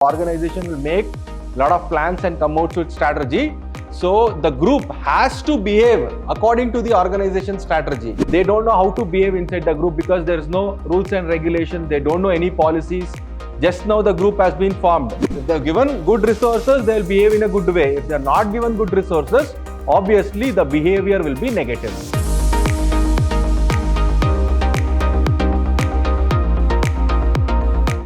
Organization will make a lot of plans and come out with strategy. So the group has to behave according to the organization strategy. They don't know how to behave inside the group because there is no rules and regulations. They don't know any policies. Just now the group has been formed. If they are given good resources, they will behave in a good way. If they are not given good resources, obviously the behavior will be negative.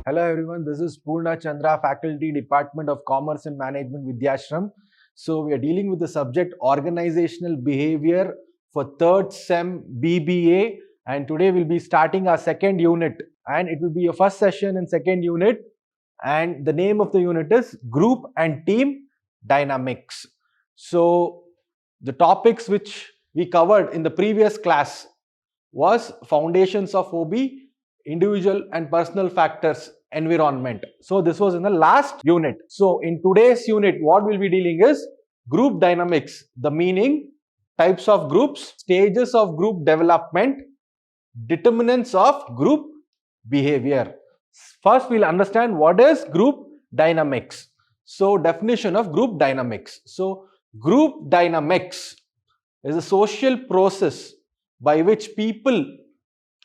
Hello everyone, this is Purna Chandra, Faculty, Department of Commerce and Management, Vidhyaashram. So we are dealing with the subject Organizational Behavior for 3rd Sem B.Ba, and today we'll be starting our second unit, and it will be a first session in second unit, and the name of the unit is Group and Team Dynamics. So the topics which we covered in the previous class was Foundations of OB, Individual and Personal Factors, Environment. So this was in the last unit. So in today's unit, what we'll be dealing is Group Dynamics, the meaning, types of groups, stages of group development, determinants of group behavior. First, we'll understand what is group dynamics. So definition of group dynamics. So group dynamics is a social process by which people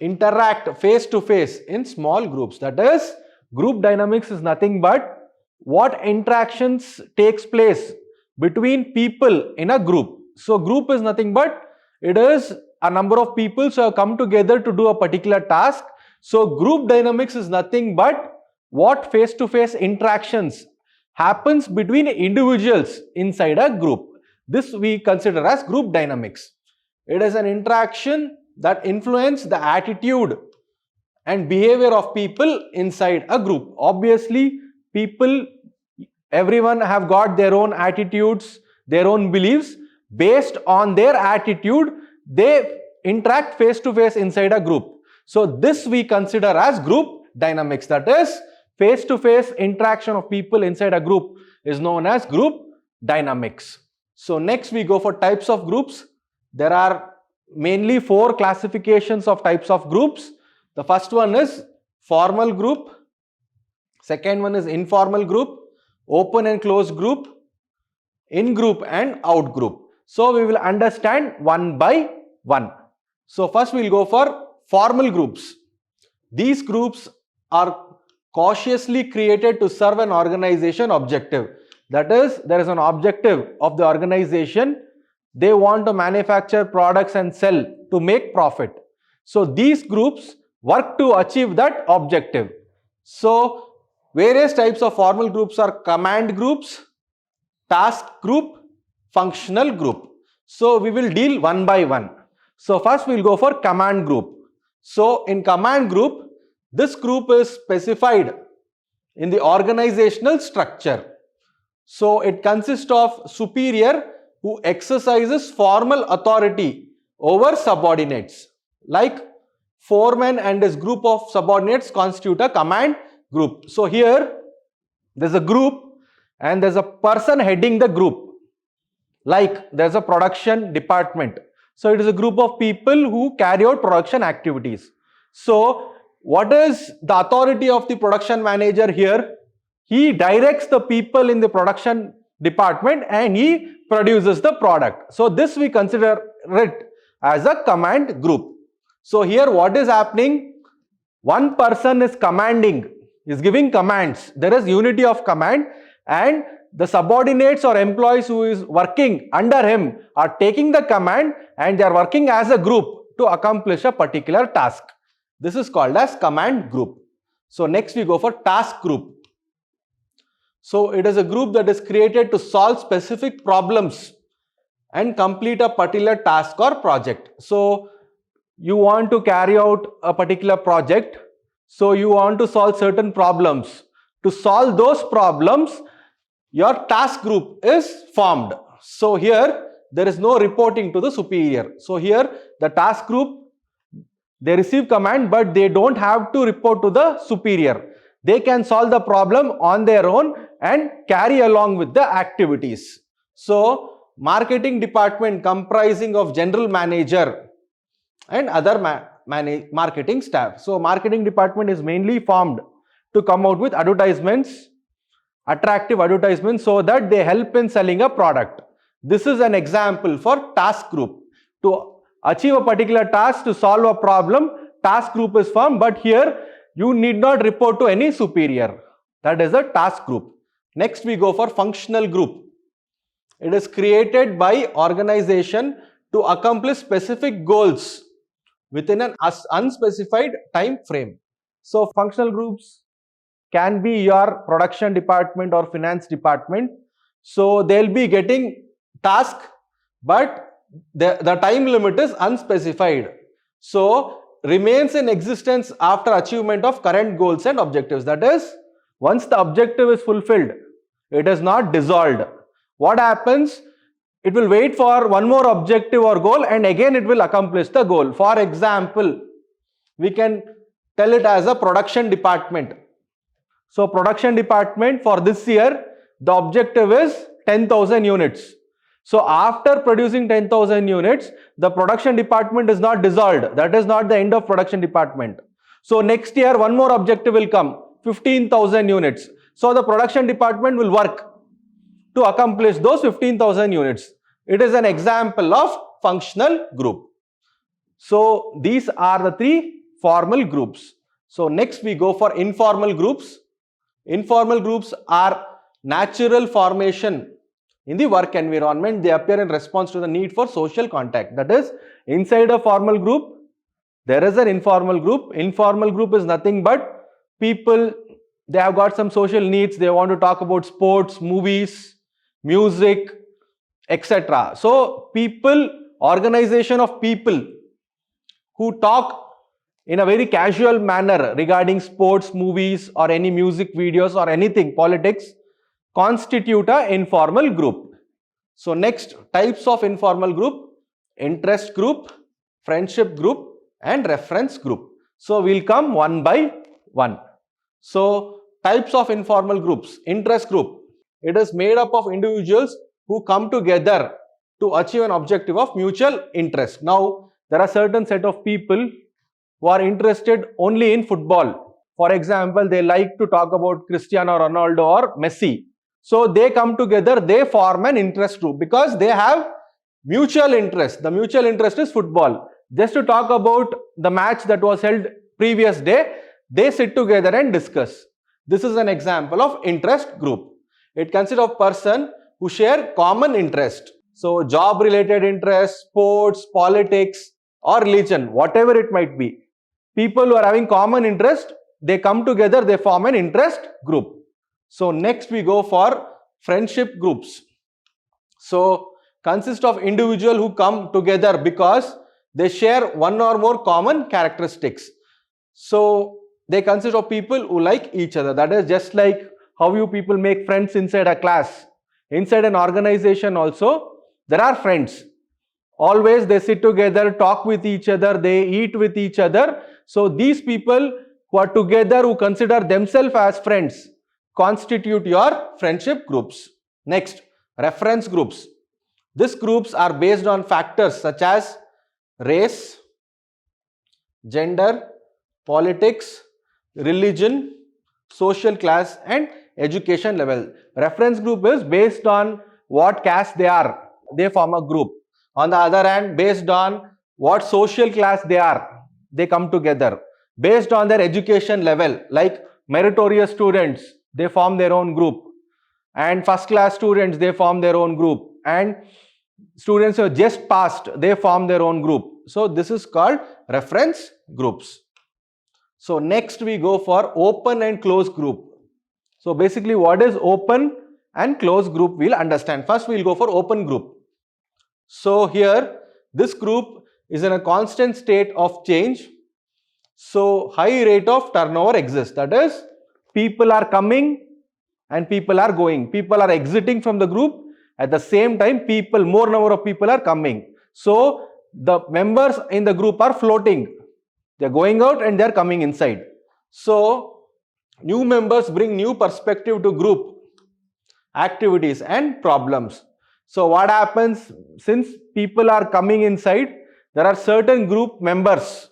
interact face to face in small groups. That is, group dynamics is nothing but what interactions takes place between people in a group. So group is nothing but it is a number of people who have come together to do a particular task. So group dynamics is nothing but what face to face interactions happens between individuals inside a group. This we consider as group dynamics. It is an interaction that influence the attitude and behavior of people inside a group. Obviously, people, everyone have got their own attitudes, their own beliefs. Based on their attitude, they interact face to face inside a group. So this we consider as group dynamics. That is, face to face interaction of people inside a group is known as group dynamics. So next we go for types of groups. There are mainly 4 classifications of types of groups. The first one is formal group, second one is informal group, open and closed group, in group and out group. So we will understand one by one. So first we will go for formal groups. These groups are cautiously created to serve an organization objective. That is, there is an objective of the organization. They want to manufacture products and sell to make profit. So these groups work to achieve that objective. So various types of formal groups are command groups, task group, functional group. So we will deal one by one. So first we will go for command group. So in command group, this group is specified in the organizational structure. So it consists of superior who exercises formal authority over subordinates. Like foreman and his group of subordinates constitute a command group. So here there is a group and there is a person heading the group. Like there is a production department. So it is a group of people who carry out production activities. So what is the authority of the production manager here? He directs the people in the production department and he produces the product. So this we consider it as a command group. So here what is happening? One person is commanding, is giving commands. There is unity of command, and the subordinates or employees who is working under him are taking the command and they are working as a group to accomplish a particular task. This is called as command group. So next we go for task group. So it is a group that is created to solve specific problems and complete a particular task or project. So you want to carry out a particular project. So you want to solve certain problems. To solve those problems, your task group is formed. So here there is no reporting to the superior. So here the task group, they receive command but they don't have to report to the superior. They can solve the problem on their own and carry along with the activities. So marketing department comprising of general manager and other marketing staff. So marketing department is mainly formed to come out with advertisements attractive advertisements so that they help in selling a product. This is an example for task group. To achieve a particular task, to solve a problem, task group is formed, but here you need not report to any superior. That is a task group. Next we go for functional group. It is created by organization to accomplish specific goals within an unspecified time frame. So functional groups can be your production department or finance department. So they'll be getting task, but the time limit is unspecified. So remains in existence after achievement of current goals and objectives. That is, once the objective is fulfilled, it is not dissolved. What happens? It will wait for one more objective or goal and again it will accomplish the goal. For example, we can tell it as a production department. So production department for this year, the objective is 10,000 units. So after producing 10,000 units, the production department is not dissolved. That is not the end of production department. So next year, one more objective will come, 15,000 units. So the production department will work to accomplish those 15,000 units. It is an example of functional group. So these are the three formal groups. So next we go for informal groups. Informal groups are natural formation in the work environment. They appear in response to the need for social contact. That is, inside a formal group, there is an informal group. Informal group is nothing but people, they have got some social needs. They want to talk about sports, movies, music, etc. So people, organization of people who talk in a very casual manner regarding sports, movies or any music videos or anything, politics, constitute an informal group. So next, types of informal group: interest group, friendship group and reference group. So we'll come one by one. So types of informal groups. Interest group, it is made up of individuals who come together to achieve an objective of mutual interest. Now there are certain set of people who are interested only in football. For example, they like to talk about Cristiano Ronaldo or Messi. So they come together, they form an interest group because they have mutual interest. The mutual interest is football. Just to talk about the match that was held previous day, they sit together and discuss. This is an example of interest group. It consists of persons who share common interest. So job related interest, sports, politics or religion, whatever it might be. People who are having common interest, they come together, they form an interest group. So next we go for friendship groups. So consist of individuals who come together because they share one or more common characteristics. So they consist of people who like each other. That is just like how you people make friends inside a class. Inside an organization also, there are friends. Always they sit together, talk with each other, they eat with each other. So these people who are together, who consider themselves as friends, constitute your friendship groups. Next, reference groups. These groups are based on factors such as race, gender, politics, religion, social class and education level. Reference group is based on what caste they are, they form a group. On the other hand, based on what social class they are, they come together. Based on their education level, like meritorious students, they form their own group. And first class students, they form their own group. And students who have just passed, they form their own group. So this is called reference groups. So next we go for open and closed group. So basically what is open and closed group we'll understand. First we'll go for open group. So here this group is in a constant state of change. So high rate of turnover exists. That is, people are coming and people are going. People are exiting from the group. At the same time, more number of people are coming. So the members in the group are floating. They are going out and they are coming inside. So new members bring new perspective to group activities and problems. So what happens, since people are coming inside, there are certain group members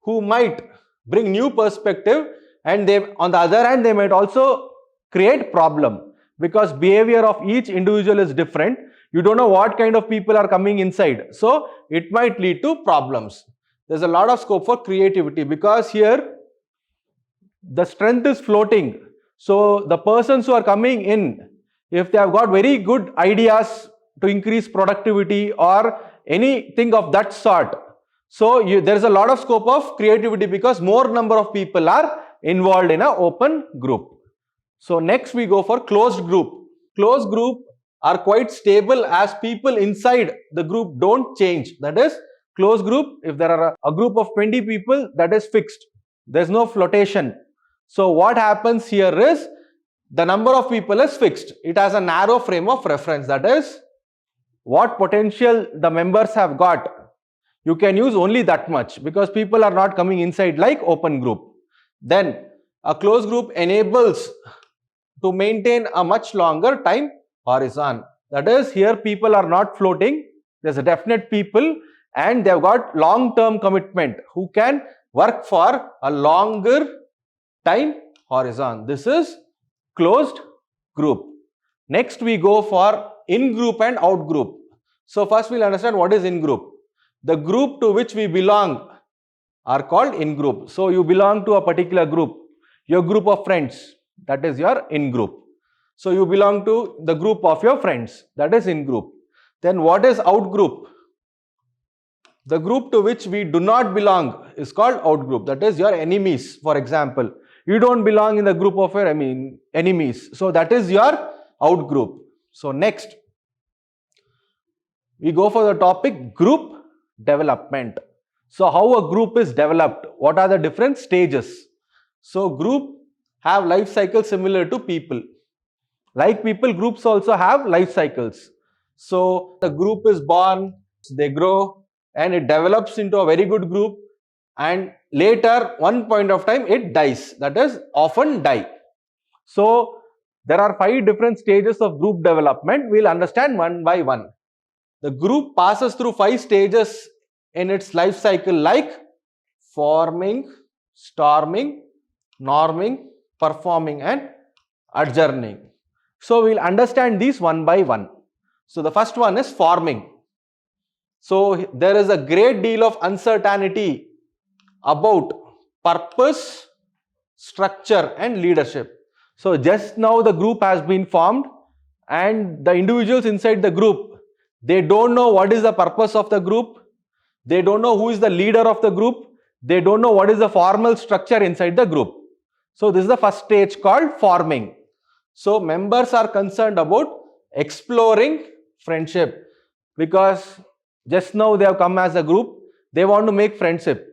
who might bring new perspective, and they, on the other hand, they might also create problem. because behavior of each individual is different. You don't know what kind of people are coming inside. So it might lead to problems. There's a lot of scope for creativity because here the strength is floating. So the persons who are coming in, if they have got very good ideas to increase productivity or anything of that sort, so there is a lot of scope of creativity because more number of people are involved in an open group. So next we go for closed group. Closed group are quite stable as people inside the group don't change. That is, closed group, if there are a group of 20 people, that is fixed. There is no flotation. So what happens here is the number of people is fixed. It has a narrow frame of reference. That is, what potential the members have got, you can use only that much because people are not coming inside like open group. Then a closed group enables to maintain a much longer time horizon. That is, here people are not floating. There's a definite people and they've got long-term commitment who can work for a longer time horizon. This is closed group. Next we go for in-group and out-group. So first we'll understand what is in-group. The group to which we belong are called in-group. So you belong to a particular group, your group of friends, that is your in-group. So you belong to the group of your friends, that is in-group. Then what is out-group? The group to which we do not belong is called out-group, that is your enemies. For example, you don't belong in the group of your enemies, so that is your out-group. So next, we go for the topic group development. So how a group is developed, what are the different stages? So group have life cycles similar to people. Like people, groups also have life cycles. So the group is born, they grow and it develops into a very good group, and later one point of time it dies, that is often die. So there are 5 different stages of group development. We'll understand one by one. The group passes through 5 stages in its life cycle like forming, storming, norming, performing and adjourning. So we'll understand these one by one. So the first one is forming. So there is a great deal of uncertainty about purpose, structure and leadership. So just now the group has been formed and the individuals inside the group, they don't know what is the purpose of the group. They don't know who is the leader of the group. They don't know what is the formal structure inside the group. So this is the first stage called forming. So members are concerned about exploring friendship because just now they have come as a group. They want to make friendship.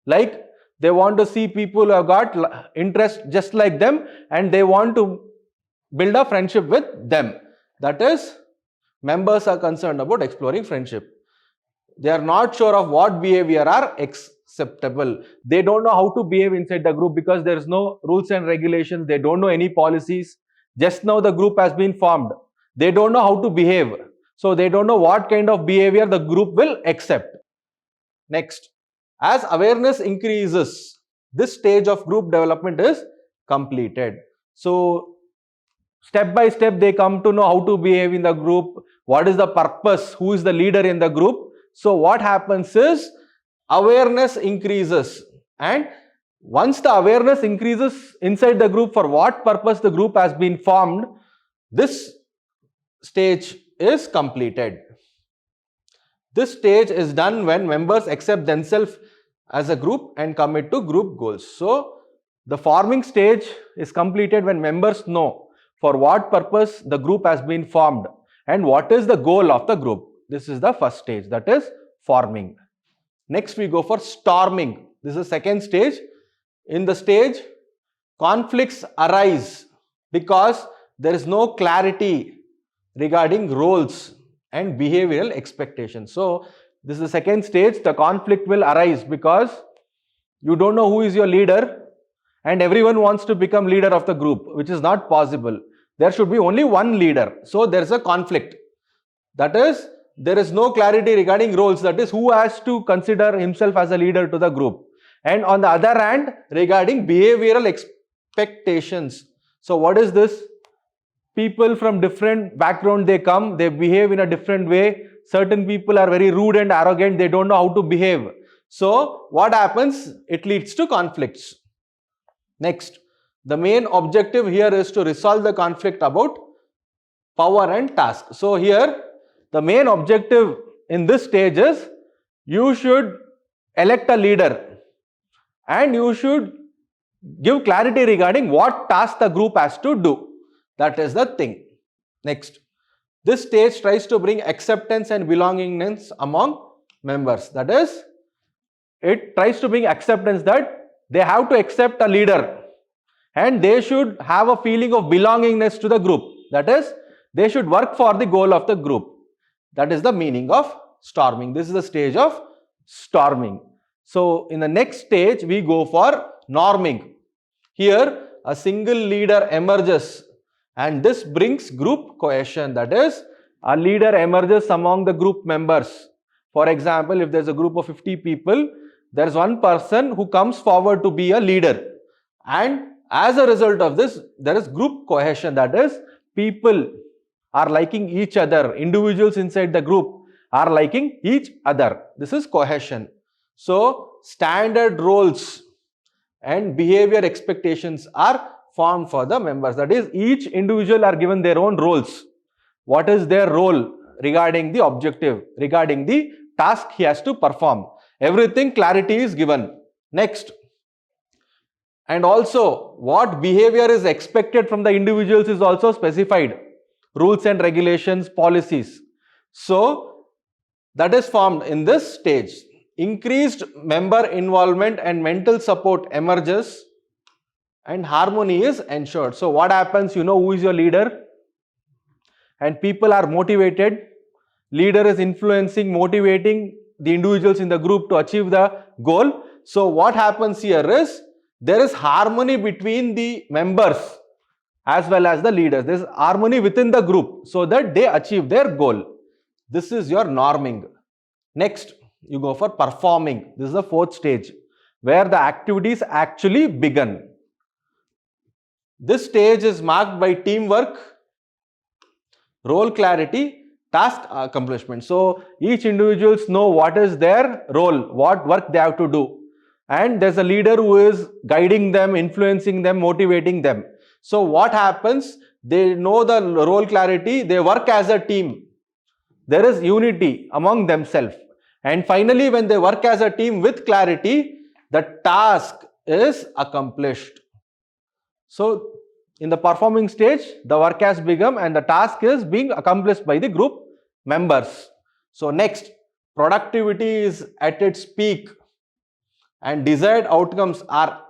Like they want to see people who have got interest just like them and they want to build a friendship with them. That is, members are concerned about exploring friendship. They are not sure of what behavior are acceptable. They don't know how to behave inside the group because there is no rules and regulations. They don't know any policies. Just now the group has been formed. They don't know how to behave. So they don't know what kind of behavior the group will accept. Next, as awareness increases, this stage of group development is completed. So step by step they come to know how to behave in the group, what is the purpose, who is the leader in the group. So what happens is awareness increases, and once the awareness increases inside the group for what purpose the group has been formed, this stage is completed. This stage is done when members accept themselves as a group and commit to group goals. So the forming stage is completed when members know for what purpose the group has been formed and what is the goal of the group. This is the first stage, that is forming. Next we go for storming. This is the second stage. In the stage, conflicts arise because there is no clarity regarding roles and behavioral expectations. So this is the second stage. The conflict will arise because you don't know who is your leader and everyone wants to become leader of the group, which is not possible. There should be only one leader. So there is a conflict. That is, there is no clarity regarding roles. That is, who has to consider himself as a leader to the group. And on the other hand, regarding behavioral expectations. So what is this? people from different background, they come, they behave in a different way. Certain people are very rude and arrogant, they don't know how to behave. So what happens? It leads to conflicts. Next, the main objective here is to resolve the conflict about power and task. So here, the main objective in this stage is you should elect a leader and you should give clarity regarding what task the group has to do. That is the thing. Next, this stage tries to bring acceptance and belongingness among members. That is, it tries to bring acceptance that they have to accept a leader and they should have a feeling of belongingness to the group. That is, they should work for the goal of the group. That is the meaning of storming. This is the stage of storming. So in the next stage, we go for norming. Here, a single leader emerges and this brings group cohesion. That is, a leader emerges among the group members. For example, if there is a group of 50 people, there is one person who comes forward to be a leader. And as a result of this, there is group cohesion. That is, people are liking each other. Individuals inside the group are liking each other. This is cohesion. So, standard roles and behavior expectations are formed for the members. That is, each individual are given their own roles. What is their role regarding the objective, regarding the task he has to perform? Everything clarity is given. Next, and also what behavior is expected from the individuals is also specified. Rules and regulations, policies. So, that is formed in this stage. Increased member involvement and mental support emerges and harmony is ensured. So, what happens? You know who is your leader and people are motivated. Leader is influencing, motivating the individuals in the group to achieve the goal. So, what happens here is there is harmony between the members as well as the leaders. There is harmony within the group so that they achieve their goal. This is your norming. Next, you go for performing. This is the fourth stage where the activities actually begin. This stage is marked by teamwork, role clarity, task accomplishment. So, each individuals know what is their role, what work they have to do. And there is a leader who is guiding them, influencing them, motivating them. So, what happens? They know the role clarity, they work as a team. There is unity among themselves. And finally, when they work as a team with clarity, the task is accomplished. So, in the performing stage, the work has begun and the task is being accomplished by the group members. So, next, productivity is at its peak and desired outcomes are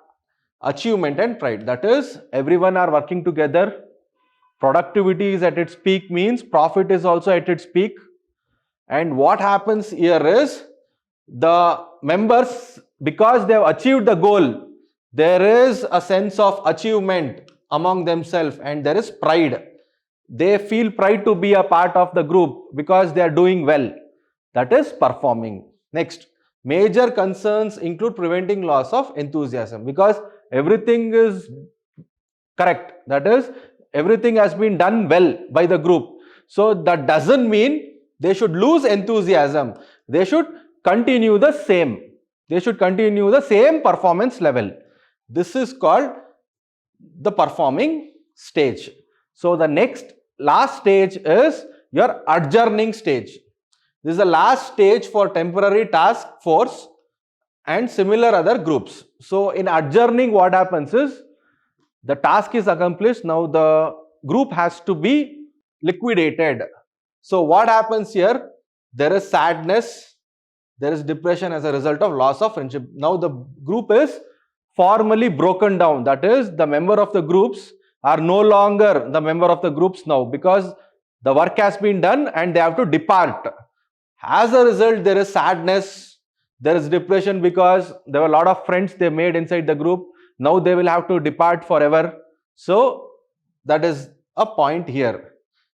achievement and pride. That is, everyone are working together. Productivity is at its peak means profit is also at its peak. And what happens here is the members, because they have achieved the goal, there is a sense of achievement among themselves and there is pride. They feel pride to be a part of the group because they are doing well. That is performing. Next, major concerns include preventing loss of enthusiasm because everything is correct. That is, everything has been done well by the group. So, that doesn't mean they should lose enthusiasm. They should continue the same. They should continue the same performance level. This is called the performing stage. So, the last stage is your adjourning stage. This is the last stage for temporary task force and similar other groups. So, in adjourning, what happens is the task is accomplished. Now, the group has to be liquidated. So, what happens here? There is sadness, there is depression as a result of loss of friendship. Now, the group is formally broken down. That is, the member of the groups are no longer the member of the groups now because the work has been done and they have to depart. As a result, there is sadness, there is depression because there were a lot of friends they made inside the group. Now, they will have to depart forever. So, that is a point here.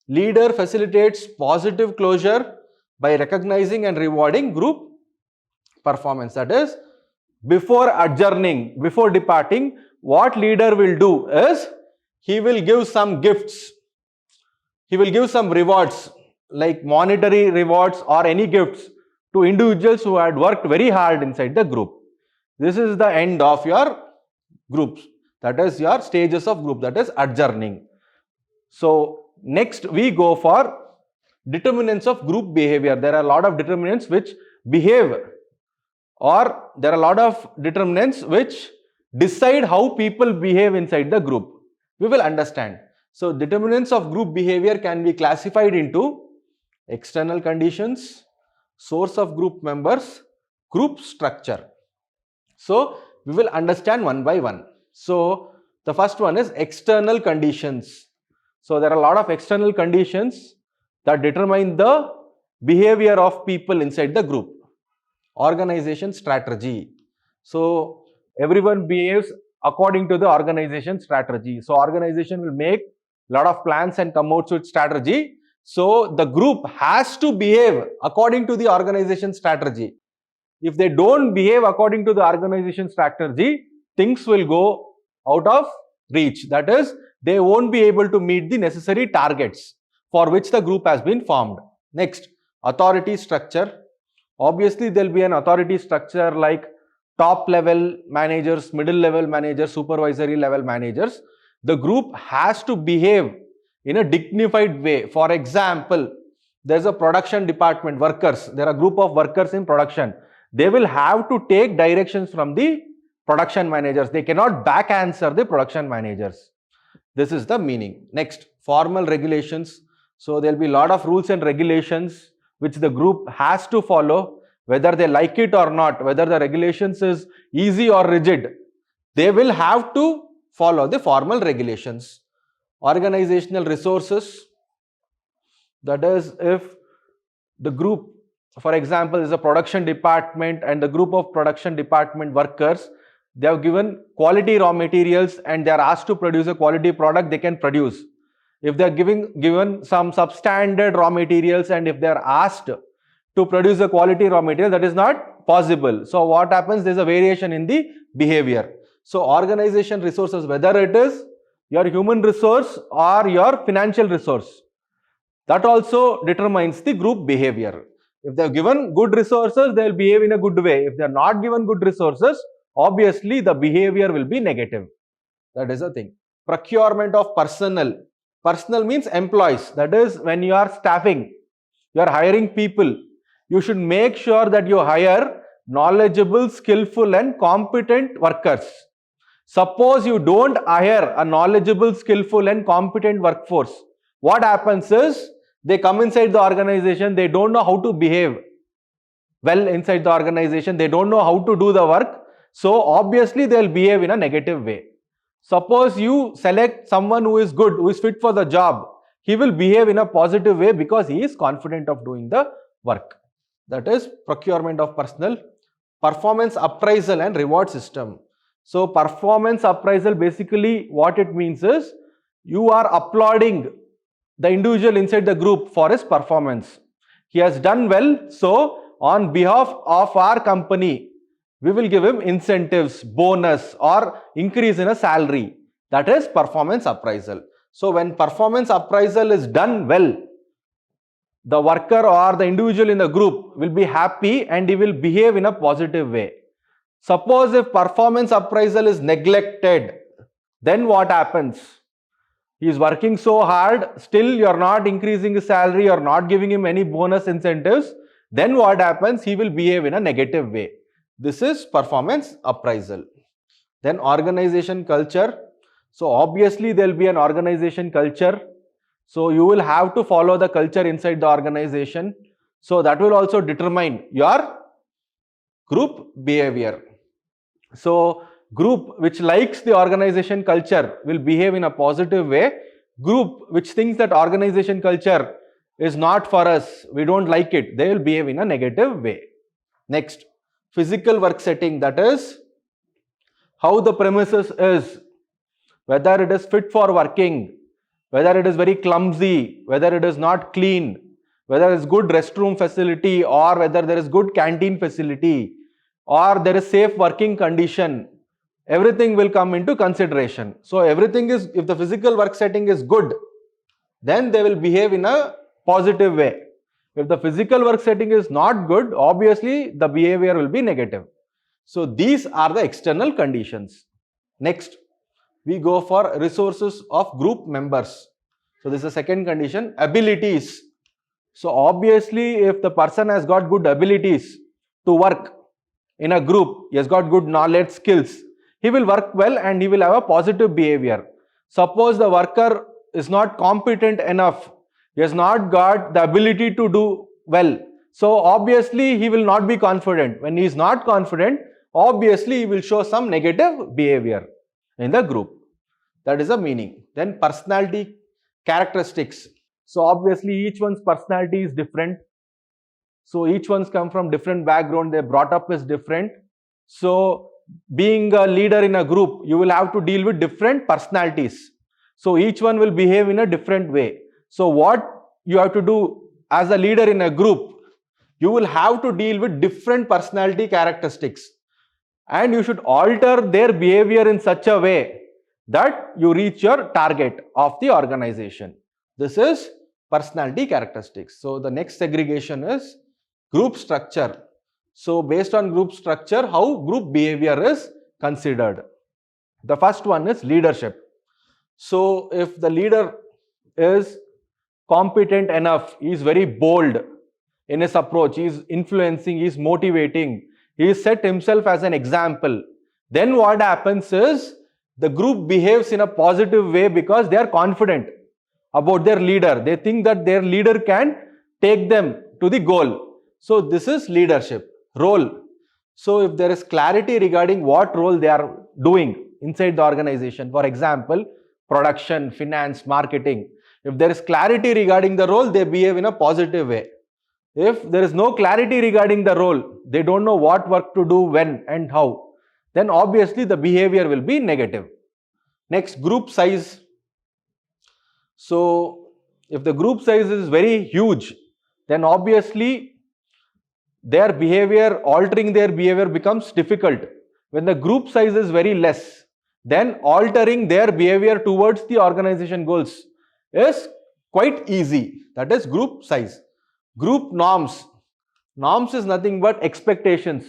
Leader facilitates positive closure by recognizing and rewarding group performance. That is, before adjourning, before departing, what leader will do is he will give some gifts he will give some rewards like monetary rewards or any gifts to individuals who had worked very hard inside the group. This is the end of your groups, that is your stages of group, that is adjourning. So next we go for determinants of group behavior. There are a lot of determinants which behave, or there are a lot of determinants which decide how people behave inside the group. We will understand. So determinants of group behavior can be classified into external conditions, source of group members, group structure. So we will understand one by one. So the first one is external conditions. So there are a lot of external conditions that determine the behavior of people inside the group. Organization strategy. So everyone behaves according to the organization strategy. So organization will make a lot of plans and come out with strategy. So the group has to behave according to the organization strategy. If they don't behave according to the organization strategy, things will go out of reach. That is, they won't be able to meet the necessary targets for which the group has been formed. Next, authority structure. Obviously, there will be an authority structure like top level managers, middle level managers, supervisory level managers. The group has to behave in a dignified way. For example, there is a production department, workers. There are a group of workers in production. They will have to take directions from the production managers. They cannot back answer the production managers. This is the meaning. Next, formal regulations. So there will be a lot of rules and regulations which the group has to follow, whether they like it or not, whether the regulations is easy or rigid. They will have to follow the formal regulations. Organizational resources. That is, if the group, for example, is a production department and the group of production department workers, they have given quality raw materials and they are asked to produce a quality product, they can produce. If they are given some substandard raw materials and if they are asked to produce a quality raw material, that is not possible. So what happens? There is a variation in the behavior. So organization resources, whether it is your human resource or your financial resource, that also determines the group behavior. If they are given good resources, they will behave in a good way. If they are not given good resources, obviously the behavior will be negative. That is the thing. Procurement of personnel. Personnel means employees. That is, when you are staffing, you are hiring people, you should make sure that you hire knowledgeable, skillful and competent workers. Suppose you don't hire a knowledgeable, skillful and competent workforce, what happens is, they come inside the organization, they don't know how to behave well inside the organization, they don't know how to do the work, so obviously they will behave in a negative way. Suppose you select someone who is good, who is fit for the job, he will behave in a positive way because he is confident of doing the work. That is procurement of personnel. Performance appraisal and reward system. So performance appraisal, basically what it means is, you are applauding the individual inside the group for his performance. He has done well, so on behalf of our company, we will give him incentives, bonus or increase in a salary. That is performance appraisal. So when performance appraisal is done well, the worker or the individual in the group will be happy and he will behave in a positive way. Suppose if performance appraisal is neglected, then what happens? He is working so hard, still you are not increasing his salary or not giving him any bonus incentives, then what happens? He will behave in a negative way. This is performance appraisal. Then organization culture. So obviously there will be an organization culture. So you will have to follow the culture inside the organization. So that will also determine your group behavior. So group which likes the organization culture will behave in a positive way. Group which thinks that organization culture is not for us, we don't like it, they will behave in a negative way. Next, physical work setting, that is how the premises is, whether it is fit for working, whether it is very clumsy, whether it is not clean, whether it is good restroom facility or whether there is good canteen facility or there is safe working condition. Everything will come into consideration. So everything is, if the physical work setting is good, then they will behave in a positive way. If the physical work setting is not good, obviously the behavior will be negative. So these are the external conditions. Next, we go for resources of group members. So this is the second condition, abilities. So obviously if the person has got good abilities to work in a group, he has got good knowledge, skills, he will work well and he will have a positive behavior. Suppose the worker is not competent enough, he has not got the ability to do well, so obviously he will not be confident. When he is not confident, obviously he will show some negative behavior in the group. That is the meaning. Then personality characteristics. So obviously each one's personality is different. So each one's come from different background, their brought up is different. So being a leader in a group, you will have to deal with different personalities. So each one will behave in a different way. So what you have to do as a leader in a group, you will have to deal with different personality characteristics. And you should alter their behavior in such a way that you reach your target of the organization. This is personality characteristics. So the next segregation is group structure. So based on group structure, how group behavior is considered. The first one is leadership. So if the leader is competent enough, he is very bold in his approach, he is influencing, he is motivating, he is set himself as an example, then what happens is the group behaves in a positive way because they are confident about their leader. They think that their leader can take them to the goal. So this is leadership. Role. So if there is clarity regarding what role they are doing inside the organization, for example, production, finance, marketing, if there is clarity regarding the role, they behave in a positive way. If there is no clarity regarding the role, they don't know what work to do, when and how, then obviously the behavior will be negative. Next, group size. So if the group size is very huge, then obviously their behavior, altering their behavior becomes difficult. When the group size is very less, then altering their behavior towards the organization goals is quite easy. That is group size. Group norms. Norms is nothing but expectations.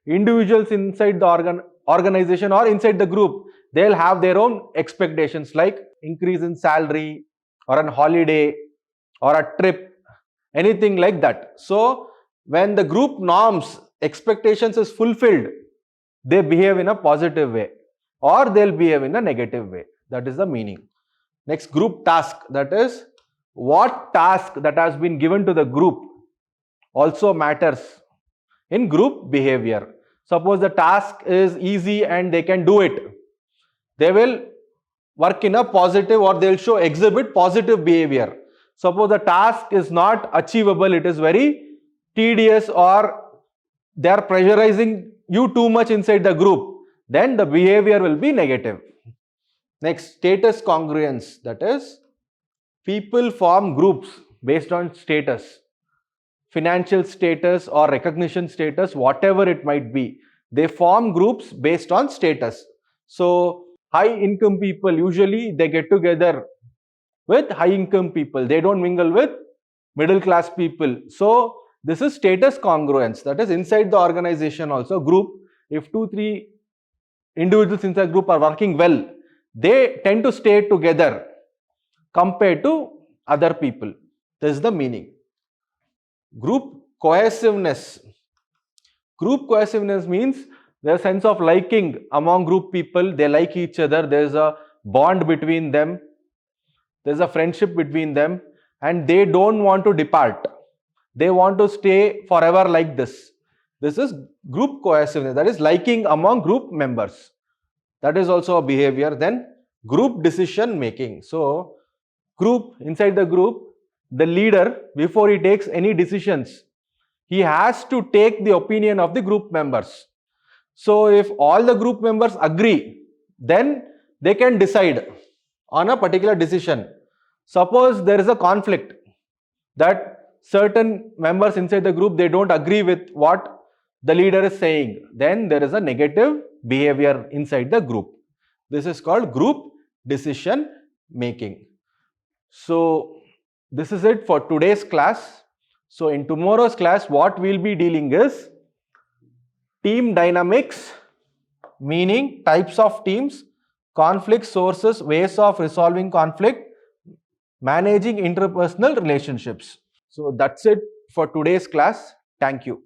Individuals inside the organization or inside the group, they'll have their own expectations like increase in salary or an holiday or a trip, anything like that. So when the group norms, expectations is fulfilled, they behave in a positive way or they'll behave in a negative way. That is the meaning. Next, group task. That is, what task that has been given to the group also matters in group behavior. Suppose the task is easy and they can do it, they will work in a positive or they will exhibit positive behavior. Suppose the task is not achievable, it is very tedious or they are pressurizing you too much inside the group, then the behavior will be negative. Next, status congruence. That is, people form groups based on status, financial status or recognition status, whatever it might be. They form groups based on status. So high income people, usually they get together with high income people. They don't mingle with middle class people. So this is status congruence. That is, inside the organization also, group, if 2-3 individuals inside group are working well, they tend to stay together compared to other people. This is the meaning. Group cohesiveness. Group cohesiveness means there's a sense of liking among group people. They like each other. There's a bond between them. There's a friendship between them and they don't want to depart. They want to stay forever like this. This is group cohesiveness. That is liking among group members. That is also a behavior. Then group decision making. So inside the group, the leader, before he takes any decisions, he has to take the opinion of the group members. So if all the group members agree, then they can decide on a particular decision. Suppose there is a conflict that certain members inside the group, they don't agree with what the leader is saying, then there is a negative behavior inside the group. This is called group decision making. So this is it for today's class. So in tomorrow's class, what we'll be dealing is team dynamics, meaning types of teams, conflict sources, ways of resolving conflict, managing interpersonal relationships. So that's it for today's class. Thank you.